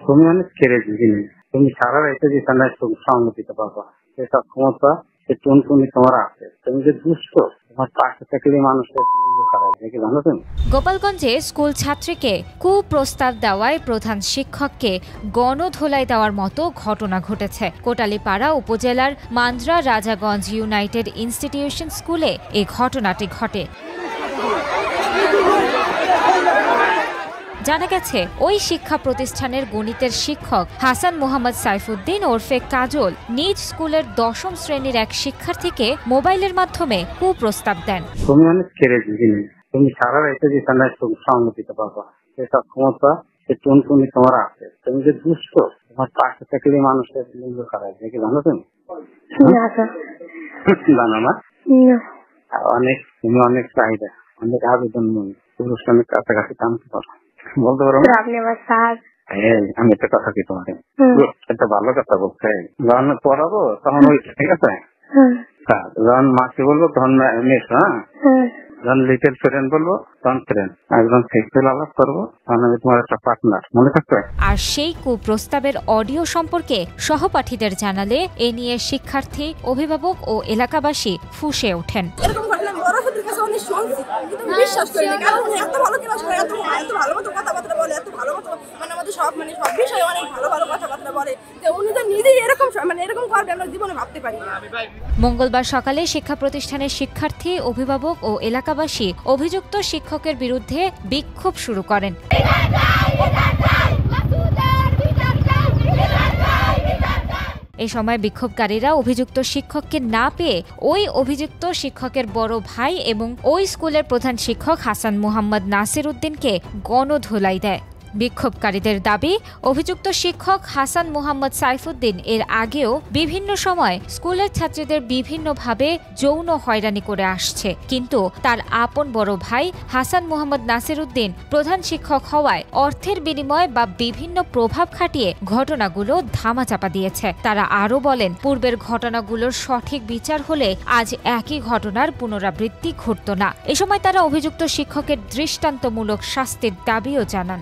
তুমি অনেক কেড়েছি জিনিস, তুমি সারা রাইতে যেখানে সঙ্গ দিতে পারবা, সে সক্ষমতা সে টুনটুনি তোমার আছে। তুমি যে দুষ্ট, তোমার পাশে থাকলে মানুষের খারাপ দেখে জানো তুমি। গোপালগঞ্জে স্কুল ছাত্রীকে কুপ্রস্তাব দেওয়ায় প্রধান শিক্ষককে গণধোলাই দেওয়ার মতো ঘটনা ঘটেছে। কোটালীপাড়া উপজেলার মান্দ্রা রাজাগঞ্জ ইউনাইটেড ইনস্টিটিউশন স্কুলে এই ঘটনাটি ঘটে। জানা গেছে, ওই শিক্ষা প্রতিষ্ঠানের গণিতের শিক্ষক হাসান মোহাম্মদ সাইফুদ্দিন ওরফে কাজল নিজ স্কুলের ১০ম শ্রেণীর এক শিক্ষার্থীকে মোবাইলের মাধ্যমে কুপ্রস্তাব দেন। তুমি অনেক কেড়েছি জিনিস, তুমি সারা রাইতে যেখানে সঙ্গ দিতে পারবা, সে সক্ষমতা সে টুনটুনি তোমার আছে। তুমি যে দুষ্ট, তোমার পাশে থাকলে মানুষের খারাপ দেখে জানো তুমি। জানো না? অনেক তুমি অনেক চাহিদা, অনেক আবেদন মনে পুরুষ অনেক কাছাকাছি টানতে পারো, বলতে পারো না? আমি একটা কথা কি তোমাকে একটা ভালো কথা বলতে, যখন পড়াবো তখন ওই ঠিক আছে, যখন মাকে বলবো তখন মেস, হ্যাঁ, যখন লিটল ফ্রেন্ড বলবো তখন ফ্রেন্ড, একদম সেক্সুয়াল আলাপ করবো তখন আমি তোমার একটা পার্টনার, মনে থাকবে। আর সেই কুপ্রস্তাবের অডিও সম্পর্কে সহপাঠীদের জানালে এ নিয়ে শিক্ষার্থী, অভিভাবক ও এলাকাবাসী ফুঁসে ওঠেন। মঙ্গলবার সকালে শিক্ষা প্রতিষ্ঠানের শিক্ষার্থী, অভিভাবক ও এলাকাবাসী অভিযুক্ত শিক্ষকের বিরুদ্ধে বিক্ষোভ শুরু করেন। এই সময় বিক্ষোভকারীরা অভিযুক্ত শিক্ষককে না পেয়ে ওই অভিযুক্ত শিক্ষকের বড় ভাই এবং ওই স্কুলের প্রধান শিক্ষক হাসান মোহাম্মদ নাসির উদ্দিনকে গণধোলাই দেয়। বিক্ষোভকারীদের দাবি, অভিযুক্ত শিক্ষক হাসান মোহাম্মদ সাইফুদ্দিন এর আগেও বিভিন্ন সময় স্কুলের ছাত্রীদের বিভিন্নভাবে যৌন হয়রানি করে আসছে, কিন্তু তার আপন বড় ভাই হাসান মোহাম্মদ নাসির উদ্দিন প্রধান শিক্ষক হওয়ায় অর্থের বিনিময়ে বা বিভিন্ন প্রভাব খাটিয়ে ঘটনাগুলো ধামাচাপা দিয়েছে। তারা আরও বলেন, পূর্বের ঘটনাগুলোর সঠিক বিচার হলে আজ একই ঘটনার পুনরাবৃত্তি ঘটত না। এ সময় তারা অভিযুক্ত শিক্ষকের দৃষ্টান্তমূলক শাস্তির দাবিও জানান।